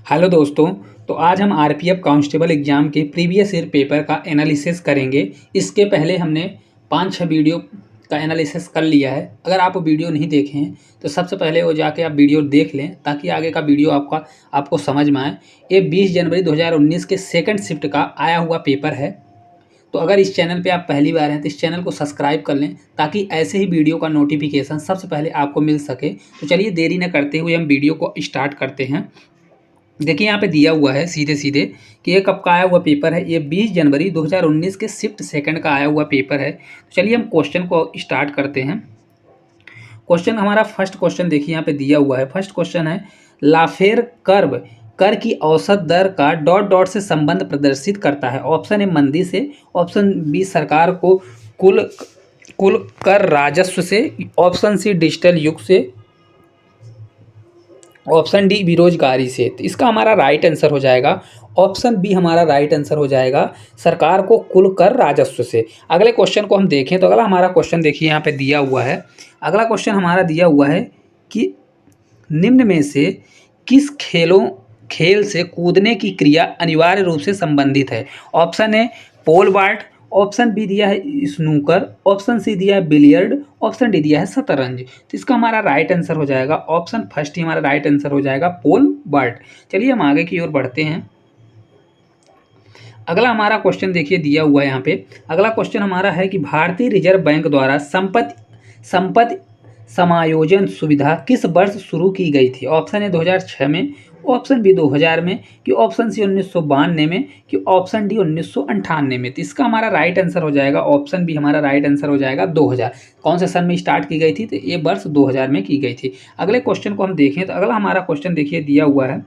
Hello दोस्तों। तो आज हम आरपीएफ कांस्टेबल एग्ज़ाम के प्रीवियस ईयर पेपर का एनालिसिस करेंगे। इसके पहले हमने 5-6 वीडियो का एनालिसिस कर लिया है। अगर आप वो वीडियो नहीं देखे हैं तो सबसे पहले वो जाके आप वीडियो देख लें ताकि आगे का वीडियो आपको समझ में आए। ये 20 जनवरी 2019 के सेकंड शिफ्ट का आया हुआ पेपर है। तो अगर इस चैनल पे आप पहली बार हैं तो इस चैनल को सब्सक्राइब कर लें ताकि ऐसे ही वीडियो का नोटिफिकेशन सबसे पहले आपको मिल सके। तो चलिए देरी न करते हुए हम वीडियो को स्टार्ट करते हैं। देखिए यहाँ पे दिया हुआ है सीधे सीधे कि ये कब का आया हुआ पेपर है। ये 20 जनवरी 2019 के शिफ्ट सेकंड का आया हुआ पेपर है। तो चलिए हम क्वेश्चन को स्टार्ट करते हैं। क्वेश्चन हमारा फर्स्ट क्वेश्चन देखिए यहाँ पे दिया हुआ है। फर्स्ट क्वेश्चन है लाफेर कर्व कर की औसत दर का डॉट डॉट से संबंध प्रदर्शित करता है। ऑप्शन ए मंदी से, ऑप्शन बी सरकार को कुल कुल कर राजस्व से, ऑप्शन सी डिजिटल युग से, ऑप्शन डी बेरोजगारी से। तो इसका हमारा राइट आंसर हो जाएगा ऑप्शन बी। हमारा राइट आंसर हो जाएगा सरकार को कुल कर राजस्व से। अगले क्वेश्चन को हम देखें तो अगला हमारा क्वेश्चन देखिए यहाँ पे दिया हुआ है। अगला क्वेश्चन हमारा दिया हुआ है कि निम्न में से किस खेल से कूदने की क्रिया अनिवार्य रूप से संबंधित है। Option A pole vault, option B दिया है स्नूकर, ऑप्शन सी दिया है बिलियर्ड, ऑप्शन डी दिया है शतरंज। तो इसका हमारा राइट आंसर हो जाएगा ऑप्शन फर्स्ट ही हमारा राइट आंसर हो जाएगा पोल वाल्ट। चलिए हम आगे की ओर बढ़ते हैं। अगला हमारा क्वेश्चन देखिए दिया हुआ है यहाँ पे। अगला क्वेश्चन हमारा है कि भारतीय रिजर्व बैंक द्वारा संपत्ति समायोजन सुविधा किस वर्ष शुरू की गई थी। ऑप्शन ए 2006 में, ऑप्शन बी 2000 में, कि ऑप्शन सी 1992 में, कि ऑप्शन डी 1998 में। तो इसका हमारा राइट आंसर हो जाएगा ऑप्शन बी। हमारा राइट आंसर हो जाएगा 2000। कौन से सन में स्टार्ट की गई थी तो ये वर्ष 2000 में की गई थी। अगले क्वेश्चन को हम देखें तो अगला हमारा क्वेश्चन देखिए दिया हुआ है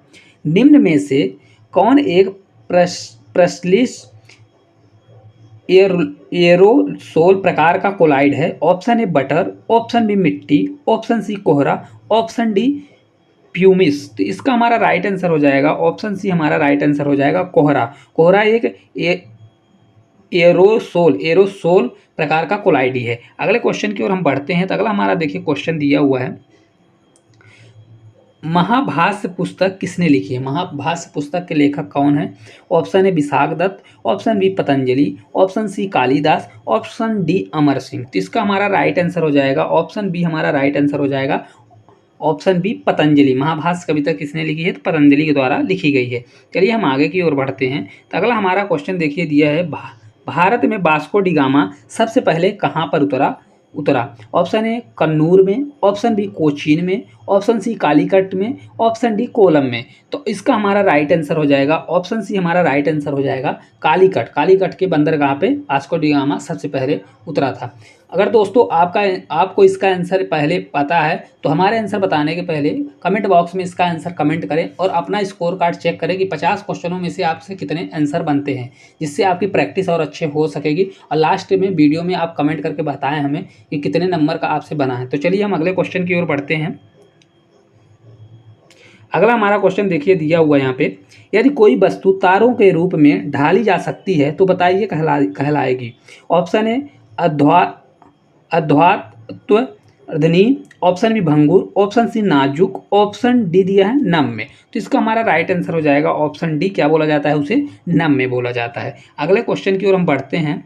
निम्न में से कौन एक प्रस्लिस एरोसोल प्रकार का कोलाइड है। Option A butter, option B मिट्टी, ऑप्शन सी कोहरा, ऑप्शन डी प्यूमिस। तो इसका हमारा राइट आंसर हो जाएगा ऑप्शन सी। हमारा राइट आंसर हो जाएगा कोहरा। कोहरा एक एरोसोल प्रकार का कोलाइड ही है। अगले क्वेश्चन की ओर हम बढ़ते हैं तो अगला हमारा देखिए क्वेश्चन दिया हुआ है महाभाष्य पुस्तक किसने लिखी है। महाभाष्य पुस्तक के लेखक कौन है। Option A Vishakh Datt, option B Patanjali, option C Kalidas, option D Amar Singh. तो इसका हमारा राइट आंसर हो जाएगा ऑप्शन बी। हमारा राइट आंसर हो जाएगा ऑप्शन बी पतंजलि। महाभाष्य कविता किसने लिखी है तो पतंजलि के द्वारा लिखी गई है। चलिए हम आगे की ओर बढ़ते हैं तो अगला हमारा क्वेश्चन देखिए दिया है भारत में वास्को डी गामा सबसे पहले कहाँ पर उतरा। ऑप्शन ए कन्नूर में, ऑप्शन बी कोचीन में, ऑप्शन सी कालीकट में, ऑप्शन डी कोलम में। तो इसका हमारा राइट आंसर हो जाएगा ऑप्शन सी। हमारा राइट आंसर हो जाएगा कालीकट के बंदरगाह पे वास्को डी गामा सबसे पहले उतरा था। अगर दोस्तों आपको इसका आंसर पहले पता है तो हमारे आंसर बताने के पहले कमेंट बॉक्स में इसका आंसर कमेंट करें और अपना स्कोर कार्ड चेक करें कि 50 क्वेश्चनों में से आपसे कितने आंसर बनते हैं, जिससे आपकी प्रैक्टिस और अच्छे हो सकेगी। और लास्ट में वीडियो में आप कमेंट करके बताएं हमें कि कितने नंबर का आपसे बना है। तो चलिए हम अगले क्वेश्चन की ओर बढ़ते हैं। अगला हमारा क्वेश्चन देखिए दिया हुआ है यहाँ पे यदि कोई वस्तु तारों के रूप में ढाली जा सकती है तो बताइए कहलाएगी। ऑप्शन ए अध्यात्व अर्धनी, ऑप्शन बी भंगुर, ऑप्शन सी नाजुक, ऑप्शन डी दिया है नम्य। तो इसका हमारा राइट आंसर हो जाएगा ऑप्शन डी। क्या बोला जाता है उसे नम्य बोला जाता है। अगले क्वेश्चन की ओर हम बढ़ते हैं।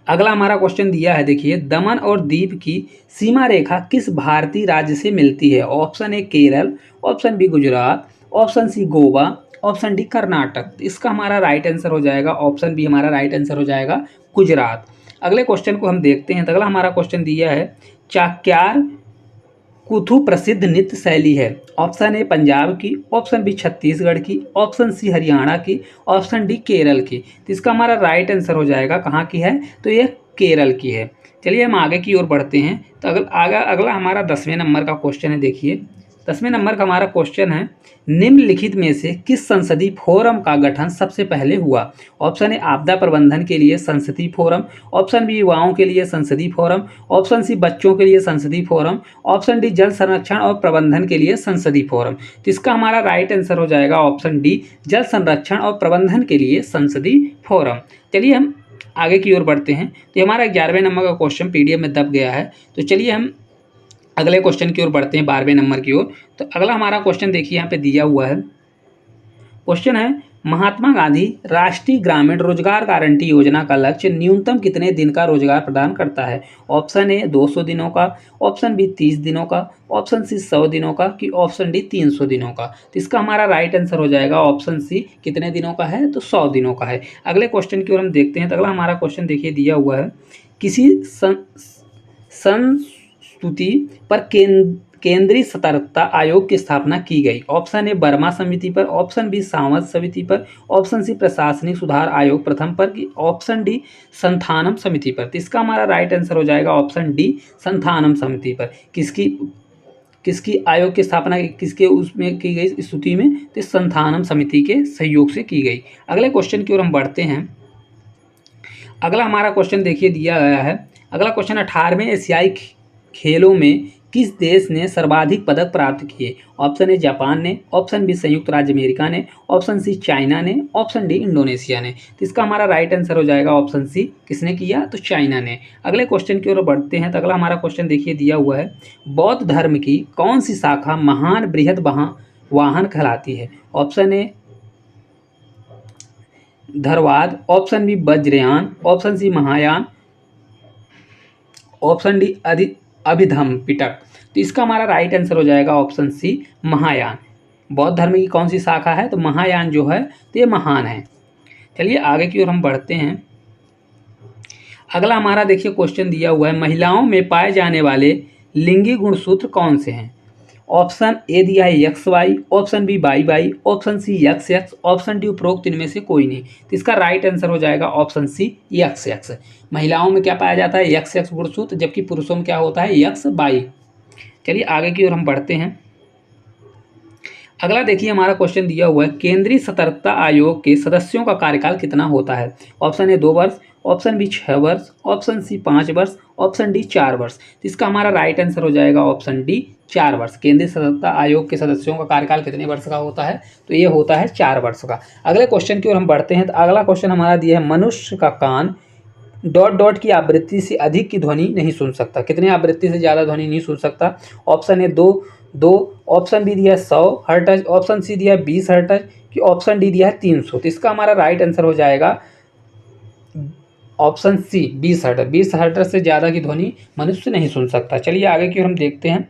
अगला हमारा क्वेश्चन दिया है देखिए दमन और दीव की सीमा रेखा किस भारतीय राज्य से मिलती है। Option A Kerala, option B Gujarat, option C Goa, option D Karnataka. इसका हमारा राइट आंसर हो जाएगा ऑप्शन बी। हमारा राइट आंसर हो जाएगा गुजरात। अगले क्वेश्चन को हम देखते हैं तो अगला हमारा क्वेश्चन दिया है चाक्यार कुथु प्रसिद्ध नृत्य शैली है। ऑप्शन ए पंजाब की, ऑप्शन बी छत्तीसगढ़ की, ऑप्शन सी हरियाणा की, ऑप्शन डी केरल की। तो इसका हमारा राइट आंसर हो जाएगा कहाँ की है तो ये केरल की है। चलिए हम आगे की ओर बढ़ते हैं तो अगला हमारा 10वें नंबर का क्वेश्चन है। देखिए 10वें नंबर का हमारा क्वेश्चन है निम्नलिखित में से किस संसदीय फोरम का गठन सबसे पहले हुआ। ऑप्शन ए आपदा प्रबंधन के लिए संसदीय फोरम, ऑप्शन बी युवाओं के लिए संसदीय फोरम, ऑप्शन सी बच्चों के लिए संसदीय फोरम, ऑप्शन डी जल संरक्षण और प्रबंधन के लिए संसदीय फोरम। तो इसका हमारा राइट आंसर हो जाएगा ऑप्शन डी जल संरक्षण और प्रबंधन के लिए संसदीय फोरम। चलिए हम आगे की ओर बढ़ते हैं तो हमारा 11वें नंबर का क्वेश्चन पीडीएफ में दब गया है। तो चलिए हम अगले क्वेश्चन की ओर बढ़ते हैं 12वें नंबर की ओर। तो अगला हमारा क्वेश्चन देखिए यहाँ पे दिया हुआ है। क्वेश्चन है महात्मा गांधी राष्ट्रीय ग्रामीण रोजगार गारंटी योजना का लक्ष्य न्यूनतम कितने दिन का रोजगार प्रदान करता है? ऑप्शन ए 200 दिनों का, ऑप्शन बी 30 दिनों का, ऑप्शन सी 100 दिनों का, कि ऑप्शन डी 300 दिनों का। तो इसका हमारा राइट आंसर हो जाएगा ऑप्शन सी, कितने दिनों का है? तो 100 दिनों का है। अगले क्वेश्चन की ओर हम देखते हैं। तो अगला हमारा क्वेश्चन देखिए दिया हुआ है, किसी संस्तुति पर केंद्रीय सतर्कता आयोग की स्थापना की गई। ऑप्शन ए वर्मा समिति पर, ऑप्शन बी सावंत समिति पर, ऑप्शन सी प्रशासनिक सुधार आयोग प्रथम पर, कि ऑप्शन डी संथानम समिति पर। तो इसका हमारा राइट आंसर हो जाएगा ऑप्शन डी संथानम समिति पर। किसकी आयोग की स्थापना किसके उसमें की गई स्तुति में? तो संथानम समिति के सहयोग से की गई। अगले क्वेश्चन की ओर हम बढ़ते हैं। अगला हमारा क्वेश्चन देखिए दिया गया है। अगला क्वेश्चन 18वें एशियाई खेलों में किस देश ने सर्वाधिक पदक प्राप्त किए? ऑप्शन ए जापान ने, ऑप्शन बी संयुक्त राज्य अमेरिका ने, ऑप्शन सी चाइना ने, ऑप्शन डी इंडोनेशिया ने। तो इसका हमारा राइट आंसर हो जाएगा ऑप्शन सी, किसने किया? तो चाइना ने। अगले क्वेश्चन की ओर बढ़ते हैं। तो अगला हमारा क्वेश्चन देखिए दिया हुआ है, बौद्ध धर्म की कौन सी शाखा महान बृहद वाहन कहलाती है? Option A Theravad, option B Vajrayana, option C Mahayana, option D Abhidhamma Pitaka. तो इसका हमारा राइट आंसर हो जाएगा ऑप्शन सी महायान। बौद्ध धर्म की कौन सी शाखा है? तो महायान जो है तो ये महान है। चलिए आगे की ओर हम बढ़ते हैं। अगला हमारा देखिए क्वेश्चन दिया हुआ है, महिलाओं में पाए जाने वाले लिंगी गुणसूत्र कौन से हैं? ऑप्शन ए दिया है X Y, option B Y Y, option C X X, option D उपरोक्त इनमें से कोई नहीं। तो इसका राइट आंसर हो जाएगा ऑप्शन सी एक्स एक्स। महिलाओं में क्या पाया जाता है? एक्स एक्स गुणसूत्र, जबकि पुरुषों में क्या होता है? X Y. चलिए आगे की ओर हम बढ़ते हैं। अगला देखिए हमारा क्वेश्चन दिया हुआ है, केंद्रीय सतर्कता आयोग के सदस्यों का कार्यकाल कितना होता है? ऑप्शन ए 2 वर्ष, ऑप्शन बी 6 वर्ष, ऑप्शन सी 5 वर्ष, ऑप्शन डी 4 वर्ष। तो इसका हमारा राइट आंसर हो जाएगा ऑप्शन डी 4 वर्ष। केंद्रीय सतर्कता आयोग के सदस्यों का कार्यकाल कितने वर्ष का होता है? तो ये होता है 4 वर्ष का। अगले क्वेश्चन की ओर हम बढ़ते हैं। तो अगला क्वेश्चन हमारा दिया है, मनुष्य का कान ... की आवृत्ति से अधिक की ध्वनि नहीं सुन सकता। कितने आवृत्ति से ज़्यादा ध्वनि नहीं सुन सकता? ऑप्शन ए 2, ऑप्शन बी दिया है 100 हर्ट्ज, ऑप्शन सी दिया है 20 हर्ट्ज, कि ऑप्शन डी दिया है 300। तो इसका हमारा राइट आंसर हो जाएगा ऑप्शन सी 20 हर्ट्ज। 20 हर्ट्ज से ज़्यादा की ध्वनि मनुष्य नहीं सुन सकता। चलिए आगे की ओर हम देखते हैं।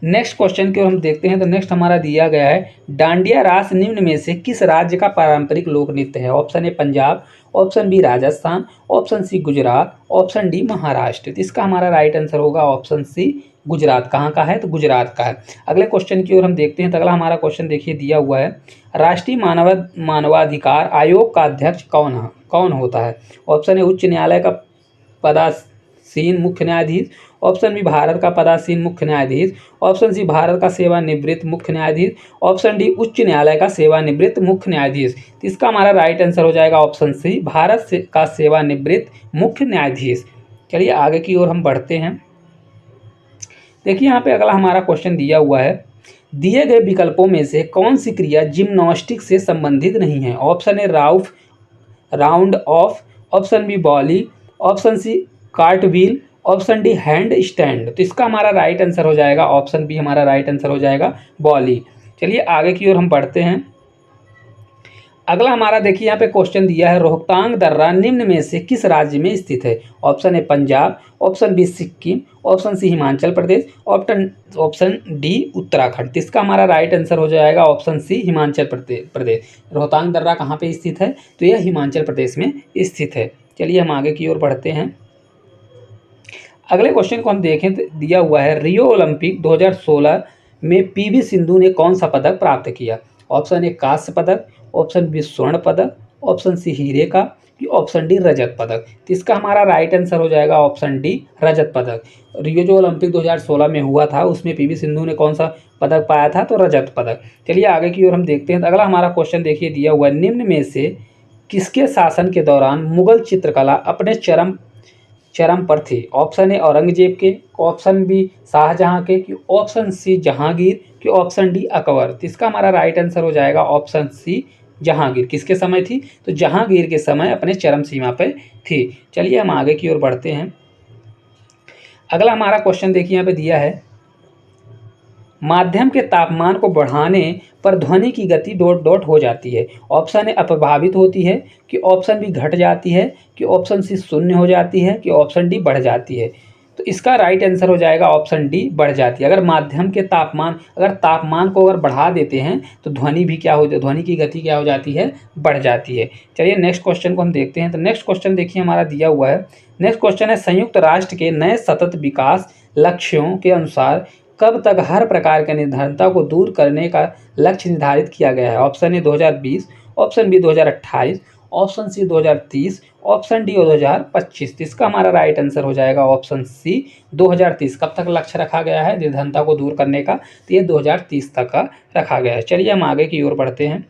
नेक्स्ट क्वेश्चन की ओर हम देखते हैं। तो नेक्स्ट हमारा दिया गया है, डांडिया रास निम्न में से किस राज्य का पारंपरिक लोक नृत्य है? Option A Punjab, option B Rajasthan, option C Gujarat, option D Maharashtra. तो इसका हमारा राइट आंसर होगा ऑप्शन सी गुजरात। कहाँ का है? तो गुजरात का है। अगले क्वेश्चन की ओर हम देखते हैं। तो अगला हमारा क्वेश्चन देखिए दिया हुआ है, राष्ट्रीय मानवाधिकार आयोग का अध्यक्ष कौन होता है? ऑप्शन ए उच्च न्यायालय का पदासीन मुख्य न्यायाधीश, ऑप्शन बी भारत का पदासीन मुख्य न्यायाधीश, ऑप्शन सी भारत का सेवानिवृत्त मुख्य न्यायाधीश, ऑप्शन डी उच्च न्यायालय का सेवानिवृत्त मुख्य न्यायाधीश। इसका हमारा राइट आंसर हो जाएगा ऑप्शन सी भारत का सेवानिवृत्त मुख्य न्यायाधीश। चलिए आगे की ओर हम बढ़ते हैं। देखिए यहाँ पे अगला हमारा क्वेश्चन दिया हुआ है, दिए गए विकल्पों में से कौन सी क्रिया जिम्नास्टिक से संबंधित नहीं है? Option A round off, option B volley, option C cartwheel, option D handstand. तो इसका हमारा राइट आंसर हो जाएगा ऑप्शन बी, हमारा राइट आंसर हो जाएगा बॉली। चलिए आगे की ओर हम बढ़ते हैं। अगला हमारा देखिए यहाँ पे क्वेश्चन दिया है, रोहतांग दर्रा निम्न में से किस राज्य में स्थित है? Option A Punjab, option B Sikkim, option C Himachal Pradesh, option D Uttarakhand. तो इसका हमारा राइट आंसर हो जाएगा ऑप्शन सी हिमाचल प्रदेश। रोहतांग दर्रा कहाँ पे स्थित है? तो यह हिमाचल प्रदेश में स्थित है। चलिए हम आगे की ओर बढ़ते हैं। अगले क्वेश्चन को हम देखें तो दिया हुआ है, रियो ओलंपिक 2016 में पीवी सिंधु ने कौन सा पदक प्राप्त किया? ऑप्शन ए कांस्य पदक, ऑप्शन बी स्वर्ण पदक, ऑप्शन सी हीरे का, कि ऑप्शन डी रजत पदक। तो इसका हमारा राइट आंसर हो जाएगा ऑप्शन डी रजत पदक। रियो जो ओलंपिक 2016 में हुआ था उसमें पीवी सिंधु ने कौन सा पदक पाया था? तो रजत पदक। चलिए आगे की ओर हम देखते हैं। तो अगला हमारा क्वेश्चन देखिए दिया हुआ है, निम्न में से किसके शासन के दौरान मुगल चित्रकला अपने चरम पर थी? ऑप्शन ए औरंगजेब के, ऑप्शन बी शाहजहां के, कि ऑप्शन सी जहांगीर, कि ऑप्शन डी अकबर। तो इसका हमारा राइट आंसर हो जाएगा ऑप्शन सी जहांगीर। किसके समय थी? तो जहांगीर के समय अपने चरम सीमा पर थी। चलिए हम आगे की ओर बढ़ते हैं। अगला हमारा क्वेश्चन देखिए यहाँ पे दिया है, माध्यम के तापमान को बढ़ाने पर ध्वनि की गति डॉट डॉट हो जाती है। ऑप्शन ए अप्रभावित होती है, कि ऑप्शन बी घट जाती है, कि ऑप्शन सी शून्य हो जाती है, कि ऑप्शन डी बढ़ जाती है। तो इसका राइट आंसर हो जाएगा ऑप्शन डी, बढ़ जाती है। अगर माध्यम के तापमान, अगर तापमान को अगर बढ़ा देते हैं तो ध्वनि भी क्या हो, ध्वनि की गति क्या हो जाती है, बढ़ जाती है। चलिए नेक्स्ट क्वेश्चन को हम देखते हैं। तो नेक्स्ट क्वेश्चन देखिए हमारा दिया हुआ है। नेक्स्ट क्वेश्चन है, संयुक्त राष्ट्र के नए सतत विकास लक्ष्यों के अनुसार कब तक हर प्रकार के निर्धनता को दूर करने का लक्ष्य निर्धारित किया गया है। Option A 2020, option B 2028, option C 2030, option D 2025। तो इसका हमारा राइट आंसर हो जाएगा ऑप्शन सी 2030। कब तक लक्ष्य रखा गया है निर्धनता को दूर करने का, तो ये 2030 तक का रखा गया है। चलिए हम आगे की ओर बढ़ते हैं।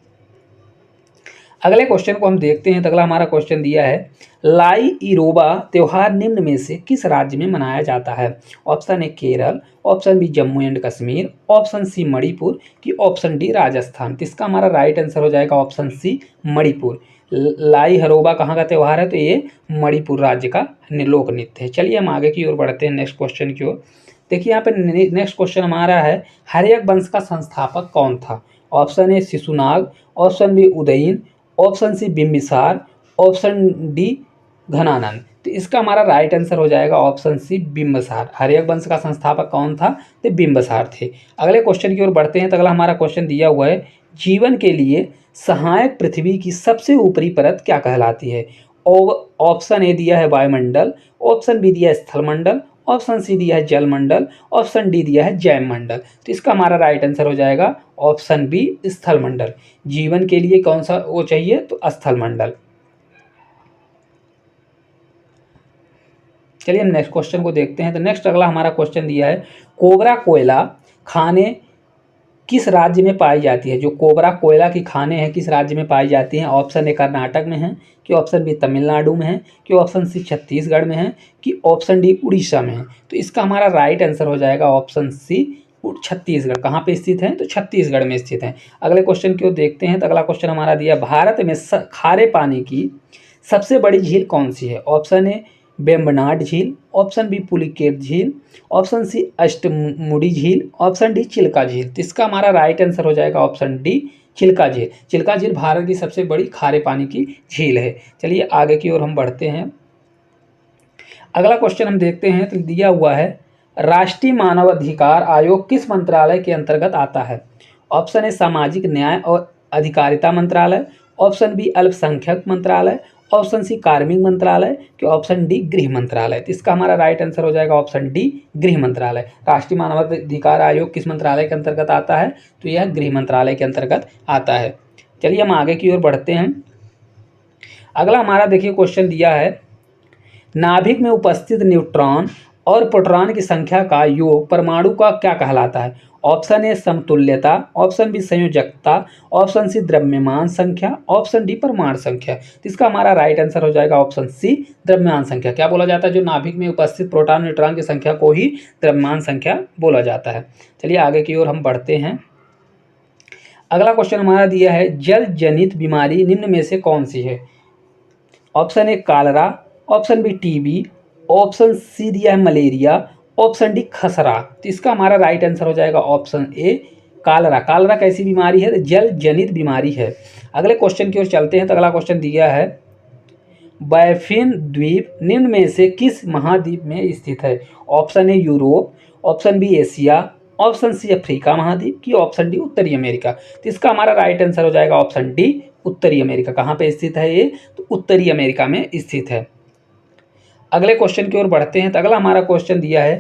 अगले क्वेश्चन को हम देखते हैं। तो अगला हमारा क्वेश्चन दिया है, लाई इरोबा त्यौहार निम्न में से किस राज्य में मनाया जाता है। Option A Kerala, option B Jammu and Kashmir, option C Manipur, कि ऑप्शन डी राजस्थान। तो इसका हमारा राइट आंसर हो जाएगा ऑप्शन सी मणिपुर। लाई हरोबा कहाँ का त्यौहार है, तो ये मणिपुर राज्य का लोक नृत्य है। चलिए हम आगे की ओर बढ़ते हैं नेक्स्ट क्वेश्चन की ओर। देखिए यहाँ पे नेक्स्ट क्वेश्चन हमारा है, हर्यक वंश का संस्थापक कौन था। Option A Shishunaga, option B Udayan, option C Bimbisara, option D Ghanananda. तो इसका हमारा राइट आंसर हो जाएगा ऑप्शन सी बिंबिसार। हर्यक वंश का संस्थापक कौन था, तो बिंबिसार थे। अगले क्वेश्चन की ओर बढ़ते हैं। तो अगला हमारा क्वेश्चन दिया हुआ है, जीवन के लिए सहायक पृथ्वी की सबसे ऊपरी परत क्या कहलाती है। ऑप्शन ए दिया है वायुमंडल, ऑप्शन बी दिया है स्थलमंडल, ऑप्शन सी दिया है जलमंडल, ऑप्शन डी दिया है जैवमंडल। तो इसका हमारा राइट आंसर हो जाएगा ऑप्शन बी स्थलमंडल। जीवन के लिए कौन सा वो चाहिए, तो स्थलमंडल। चलिए हम नेक्स्ट क्वेश्चन को देखते हैं। तो नेक्स्ट अगला हमारा क्वेश्चन दिया है, कोबरा कोयला खाने किस राज्य में पाई जाती है। जो कोबरा कोयला की खानें हैं किस राज्य में पाई जाती हैं। ऑप्शन ए कर्नाटक में है, कि ऑप्शन बी तमिलनाडु में है, कि ऑप्शन सी छत्तीसगढ़ में है, कि ऑप्शन डी उड़ीसा में है। तो इसका हमारा राइट आंसर हो जाएगा ऑप्शन सी छत्तीसगढ़। कहाँ पे स्थित है, तो छत्तीसगढ़ में स्थित है। अगले क्वेश्चन की ओर देखते हैं। तो अगला क्वेश्चन हमारा दिया, भारत में खारे पानी की सबसे बड़ी झील कौन सी है। ऑप्शन ए वेम्बनाड झील, ऑप्शन बी पुलिकेट झील, ऑप्शन सी अष्टमुडी झील, ऑप्शन डी चिल्का झील। तो इसका हमारा राइट आंसर हो जाएगा ऑप्शन डी चिल्का झील। चिल्का झील भारत की सबसे बड़ी खारे पानी की झील है। चलिए आगे की ओर हम बढ़ते हैं। अगला क्वेश्चन हम देखते हैं। तो दिया हुआ है, राष्ट्रीय मानवाधिकार आयोग किस मंत्रालय के अंतर्गत आता है। ऑप्शन ए सामाजिक न्याय और अधिकारिता मंत्रालय, ऑप्शन बी अल्पसंख्यक मंत्रालय, ऑप्शन सी कार्मिक मंत्रालय, कि ऑप्शन डी गृह मंत्रालय। तो इसका हमारा राइट आंसर हो जाएगा ऑप्शन डी गृह मंत्रालय। राष्ट्रीय मानवाधिकार आयोग किस मंत्रालय के अंतर्गत आता है, तो यह गृह मंत्रालय के अंतर्गत आता है। चलिए हम आगे की ओर बढ़ते हैं। अगला हमारा देखिए क्वेश्चन दिया है, नाभिक में उपस्थित न्यूट्रॉन और प्रोटॉन की संख्या का योग परमाणु का क्या कहलाता है। ऑप्शन ए समतुल्यता, ऑप्शन बी संयोजकता, ऑप्शन सी द्रव्यमान संख्या, ऑप्शन डी परमाणु संख्या। तो इसका हमारा राइट आंसर हो जाएगा ऑप्शन सी द्रव्यमान संख्या। क्या बोला जाता है, जो नाभिक में उपस्थित प्रोटॉन न्यूट्रॉन की संख्या को ही द्रव्यमान संख्या बोला जाता है। चलिए आगे की ओर हम बढ़ते हैं। अगला क्वेश्चन हमारा दिया है, जल जनित बीमारी निम्न में से कौन सी है। Option A cholera, option B TB, option C दिया है मलेरिया, ऑप्शन डी खसरा। तो इसका हमारा राइट आंसर हो जाएगा ऑप्शन ए कालरा। कालरा कैसी बीमारी है, जल जनित बीमारी है। अगले क्वेश्चन की ओर चलते हैं। तो अगला क्वेश्चन दिया है, बैफिन द्वीप निम्न में से किस महाद्वीप में स्थित है। Option A Europe, option B Asia, option C Africa महाद्वीप, की ऑप्शन डी उत्तरी अमेरिका। तो इसका हमारा राइट आंसर हो जाएगा ऑप्शन डी उत्तरी अमेरिका। कहाँ पे स्थित है ये, तो उत्तरी अमेरिका में स्थित है। अगले क्वेश्चन की ओर बढ़ते हैं। तो अगला हमारा क्वेश्चन दिया है,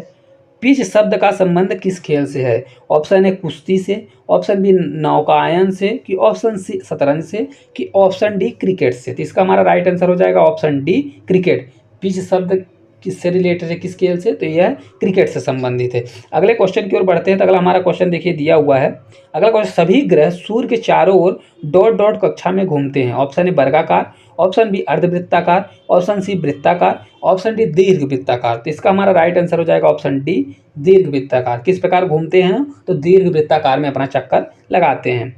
पिच शब्द का संबंध किस खेल से है। ऑप्शन ए कुश्ती से, ऑप्शन बी नौकायन से, कि ऑप्शन सी शतरंज से, कि ऑप्शन डी क्रिकेट से। तो इसका हमारा राइट आंसर हो जाएगा ऑप्शन डी क्रिकेट। पिच शब्द किससे रिलेटेड है, किस खेल से, तो यह क्रिकेट से संबंधित है। अगले क्वेश्चन की ओर बढ़ते हैं। तो अगला हमारा क्वेश्चन देखिए दिया हुआ है। अगला क्वेश्चन, सभी ग्रह सूर्य के चारों ओर डॉट डॉट कक्षा में घूमते हैं। ऑप्शन ए वर्गाकार, ऑप्शन बी अर्धवृत्ताकार, ऑप्शन सी वृत्ताकार, ऑप्शन डी दीर्घ वृत्ताकार। तो इसका हमारा राइट आंसर हो जाएगा ऑप्शन डी दीर्घ वृत्ताकार। किस प्रकार घूमते हैं, तो दीर्घ वृत्ताकार में अपना चक्कर लगाते हैं।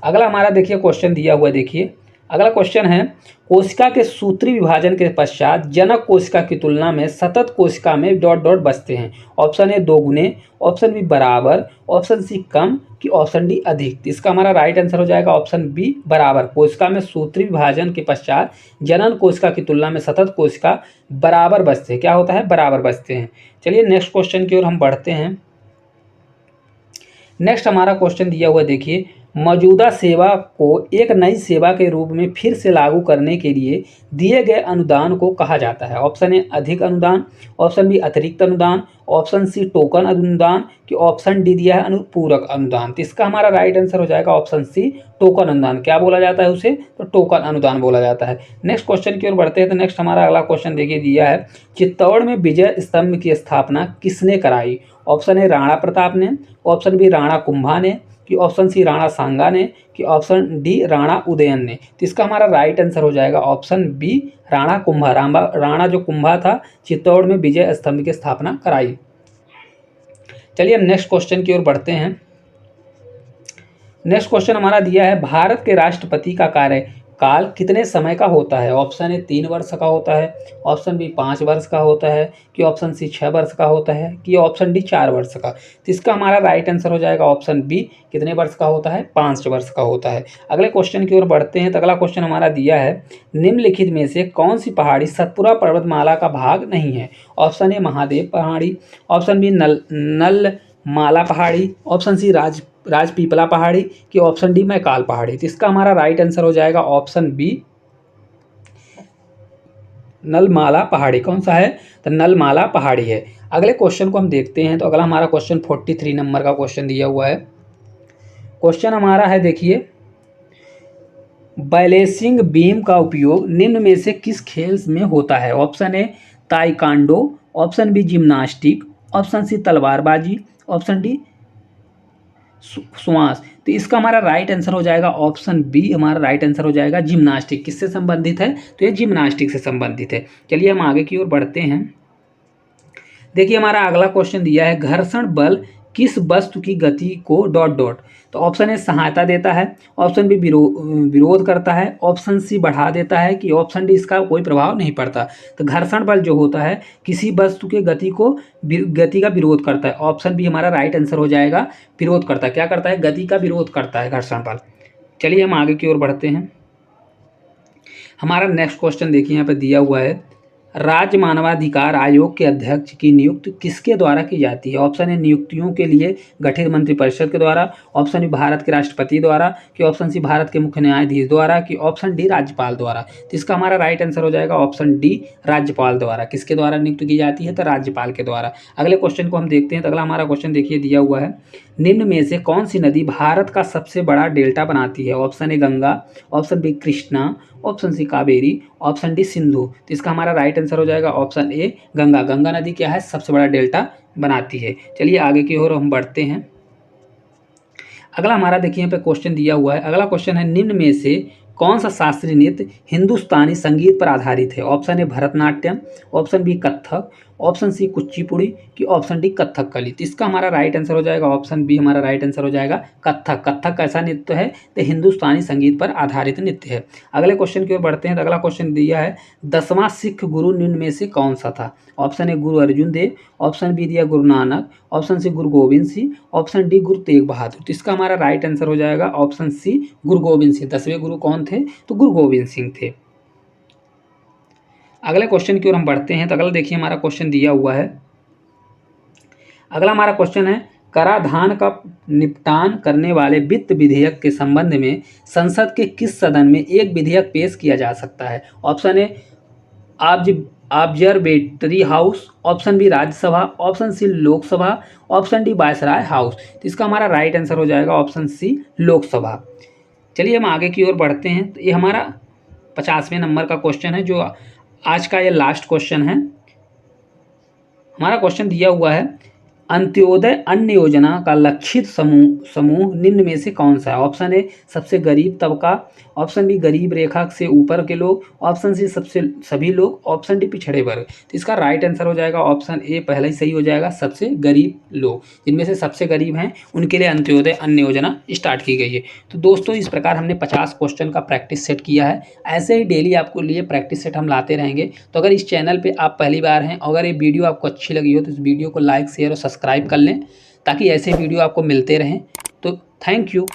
अगला हमारा देखिए क्वेश्चन दिया हुआ है। देखिए अगला क्वेश्चन है, कोशिका के सूत्री विभाजन के पश्चात जनक कोशिका की तुलना में सतत कोशिका में डॉट डॉट बचते हैं। ऑप्शन ए 2 गुने, ऑप्शन बी बराबर, ऑप्शन सी कम कि ऑप्शन डी अधिक। तो इसका हमारा राइट आंसर हो जाएगा ऑप्शन बी बराबर। कोशिका में सूत्री विभाजन के पश्चात जनन कोशिका की तुलना में सतत कोशिका बराबर बचते हैं। क्या होता है? बराबर बचते हैं। चलिए नेक्स्ट क्वेश्चन की ओर हम बढ़ते हैं। नेक्स्ट हमारा क्वेश्चन दिया हुआ देखिए, मौजूदा सेवा को एक नई सेवा के रूप में फिर से लागू करने के लिए दिए गए अनुदान को कहा जाता है। ऑप्शन ए अधिक अनुदान, ऑप्शन बी अतिरिक्त अनुदान, ऑप्शन सी टोकन अनुदान कि ऑप्शन डी दिया है अनुपूरक अनुदान। तो इसका हमारा राइट आंसर हो जाएगा ऑप्शन सी टोकन अनुदान। क्या बोला जाता है उसे? तो टोकन अनुदान बोला जाता है। नेक्स्ट क्वेश्चन की ओर बढ़ते हैं। तो नेक्स्ट हमारा अगला क्वेश्चन देखिए दिया है, चित्तौड़ में विजय स्तंभ की स्थापना किसने कराई? ऑप्शन ए राणा प्रताप ने, ऑप्शन बी राणा कुंभा ने कि ऑप्शन सी राणा सांगा ने कि ऑप्शन डी राणा उदयन ने। तो इसका हमारा राइट आंसर हो जाएगा ऑप्शन बी राणा कुंभा। राणा जो कुंभा था चित्तौड़ में विजय स्तंभ की स्थापना कराई। चलिए हम नेक्स्ट क्वेश्चन की ओर बढ़ते हैं। नेक्स्ट क्वेश्चन हमारा दिया है, भारत के राष्ट्रपति का कार्यकाल कितने समय का होता है? ऑप्शन ए 3 वर्ष का होता है, ऑप्शन बी 5 वर्ष का होता है कि ऑप्शन सी 6 वर्ष का होता है कि ऑप्शन डी 4 वर्ष का। तो इसका हमारा राइट आंसर हो जाएगा ऑप्शन बी कितने वर्ष का होता है? 5 वर्ष का होता है। अगले क्वेश्चन की ओर बढ़ते हैं। तो अगला क्वेश्चन हमारा दिया है, निम्नलिखित में से कौन सी पहाड़ी सतपुरा पर्वतमाला का भाग नहीं है? ऑप्शन ए महादेव पहाड़ी, ऑप्शन बी नल माला पहाड़ी, ऑप्शन सी राजपीपला पहाड़ी कि ऑप्शन डी मैकाल पहाड़ी। तो इसका हमारा राइट आंसर हो जाएगा ऑप्शन बी नलमाला पहाड़ी। कौन सा है? तो नलमाला पहाड़ी है। अगले क्वेश्चन को हम देखते हैं। तो अगला हमारा क्वेश्चन 43 नंबर का क्वेश्चन दिया हुआ है। क्वेश्चन हमारा है देखिए, बैलेंसिंग बीम का उपयोग निम्न में से किस खेल में होता है? Option A taekwondo, option B gymnastic, option C तलवारबाजी, ऑप्शन डी श्वास। तो इसका हमारा राइट आंसर हो जाएगा ऑप्शन बी। हमारा राइट आंसर हो जाएगा जिम्नास्टिक। किससे संबंधित है? तो ये जिम्नास्टिक से संबंधित है। चलिए हम आगे की ओर बढ़ते हैं। देखिए हमारा अगला क्वेश्चन दिया है, घर्षण बल किस वस्तु की गति को डॉट डॉट। तो ऑप्शन ए सहायता देता है, ऑप्शन बी विरोध करता है, ऑप्शन सी बढ़ा देता है कि ऑप्शन डी इसका कोई प्रभाव नहीं पड़ता। तो घर्षण बल जो होता है किसी वस्तु के गति का विरोध करता है। ऑप्शन बी हमारा राइट आंसर हो जाएगा विरोध करता है। क्या करता है? गति का विरोध करता है घर्षण बल। चलिए हम आगे की ओर बढ़ते हैं। हमारा नेक्स्ट क्वेश्चन देखिए यहाँ पे दिया हुआ है, राज्य मानवाधिकार आयोग के अध्यक्ष की नियुक्ति किसके द्वारा की जाती है? ऑप्शन ए नियुक्तियों के लिए गठित मंत्रिपरिषद के द्वारा, ऑप्शन बी भारत के राष्ट्रपति द्वारा कि ऑप्शन सी भारत के मुख्य न्यायाधीश द्वारा कि ऑप्शन डी राज्यपाल द्वारा। तो इसका हमारा राइट आंसर हो जाएगा ऑप्शन डी राज्यपाल द्वारा। किसके द्वारा नियुक्त की जाती है? तो राज्यपाल के द्वारा। अगले क्वेश्चन को हम देखते हैं। तो अगला हमारा क्वेश्चन देखिए दिया हुआ है, निम्न में से कौन सी नदी भारत का सबसे बड़ा डेल्टा बनाती है? Option A Ganga, option B Krishna, option C Kaveri, option D Sindhu. तो इसका हमारा राइट आंसर हो जाएगा ऑप्शन ए गंगा। गंगा नदी क्या है? सबसे बड़ा डेल्टा बनाती है। चलिए आगे की ओर हम बढ़ते हैं। अगला हमारा देखिए यहाँ पे क्वेश्चन दिया हुआ है। अगला क्वेश्चन है, निम्न में से कौन सा शास्त्रीय नृत्य हिंदुस्तानी संगीत पर आधारित है? Option A Bharatanatyam, option B Kathak, option C Kuchipudi कि ऑप्शन डी कथकली। तो इसका हमारा राइट आंसर हो जाएगा ऑप्शन बी। हमारा राइट आंसर हो जाएगा कथक। कथक कैसा नृत्य है? तो हिंदुस्तानी संगीत पर आधारित नृत्य है। अगले क्वेश्चन की ओर बढ़ते हैं। तो अगला क्वेश्चन दिया है, 10वां सिख गुरु निम्न में से कौन सा था? ऑप्शन ए गुरु अर्जुन देव, ऑप्शन बी दिया गुरु नानक, ऑप्शन सी गुरु गोविंद सिंह, ऑप्शन डी गुरु तेग बहादुर। तो इसका हमारा राइट आंसर हो जाएगा ऑप्शन सी गुरु गोविंद सिंह। 10वें गुरु कौन थे? तो गुरु गोविंद सिंह थे। अगले क्वेश्चन की ओर हम बढ़ते हैं। तो अगला देखिए हमारा क्वेश्चन दिया हुआ है। अगला हमारा क्वेश्चन है, कराधान का निपटान करने वाले वित्त विधेयक के संबंध में संसद के किस सदन में एक विधेयक पेश किया जा सकता है? Option A observatory house, option B Rajya Sabha, option C Lok Sabha, option D viceroy house. तो इसका हमारा राइट आंसर हो जाएगा ऑप्शन सी लोकसभा। चलिए हम आगे की ओर बढ़ते हैं। तो ये हमारा 50वें नंबर का क्वेश्चन है, जो आज का ये लास्ट क्वेश्चन है। हमारा क्वेश्चन दिया हुआ है, अंत्योदय अन्न योजना का लक्षित समूह निम्न में से कौन सा है? ऑप्शन ए सबसे गरीब तबका, ऑप्शन बी गरीब रेखा से ऊपर के लोग, ऑप्शन सी सबसे सभी लोग, ऑप्शन डी पिछड़े वर्ग। तो इसका राइट आंसर हो जाएगा ऑप्शन ए पहला ही सही हो जाएगा, सबसे गरीब लोग। जिनमें से सबसे गरीब हैं उनके लिए अंत्योदय अन्न योजना स्टार्ट की गई है। तो दोस्तों इस प्रकार हमने 50 क्वेश्चन का प्रैक्टिस सेट किया है। ऐसे ही डेली आपको लिए प्रैक्टिस सेट हम लाते रहेंगे। तो अगर इस चैनल पे आप पहली बार हैं, अगर ये वीडियो आपको अच्छी लगी हो तो इस वीडियो को लाइक शेयर और सब्सक्राइब कर लें, ताकि ऐसे वीडियो आपको मिलते रहें। तो थैंक यू।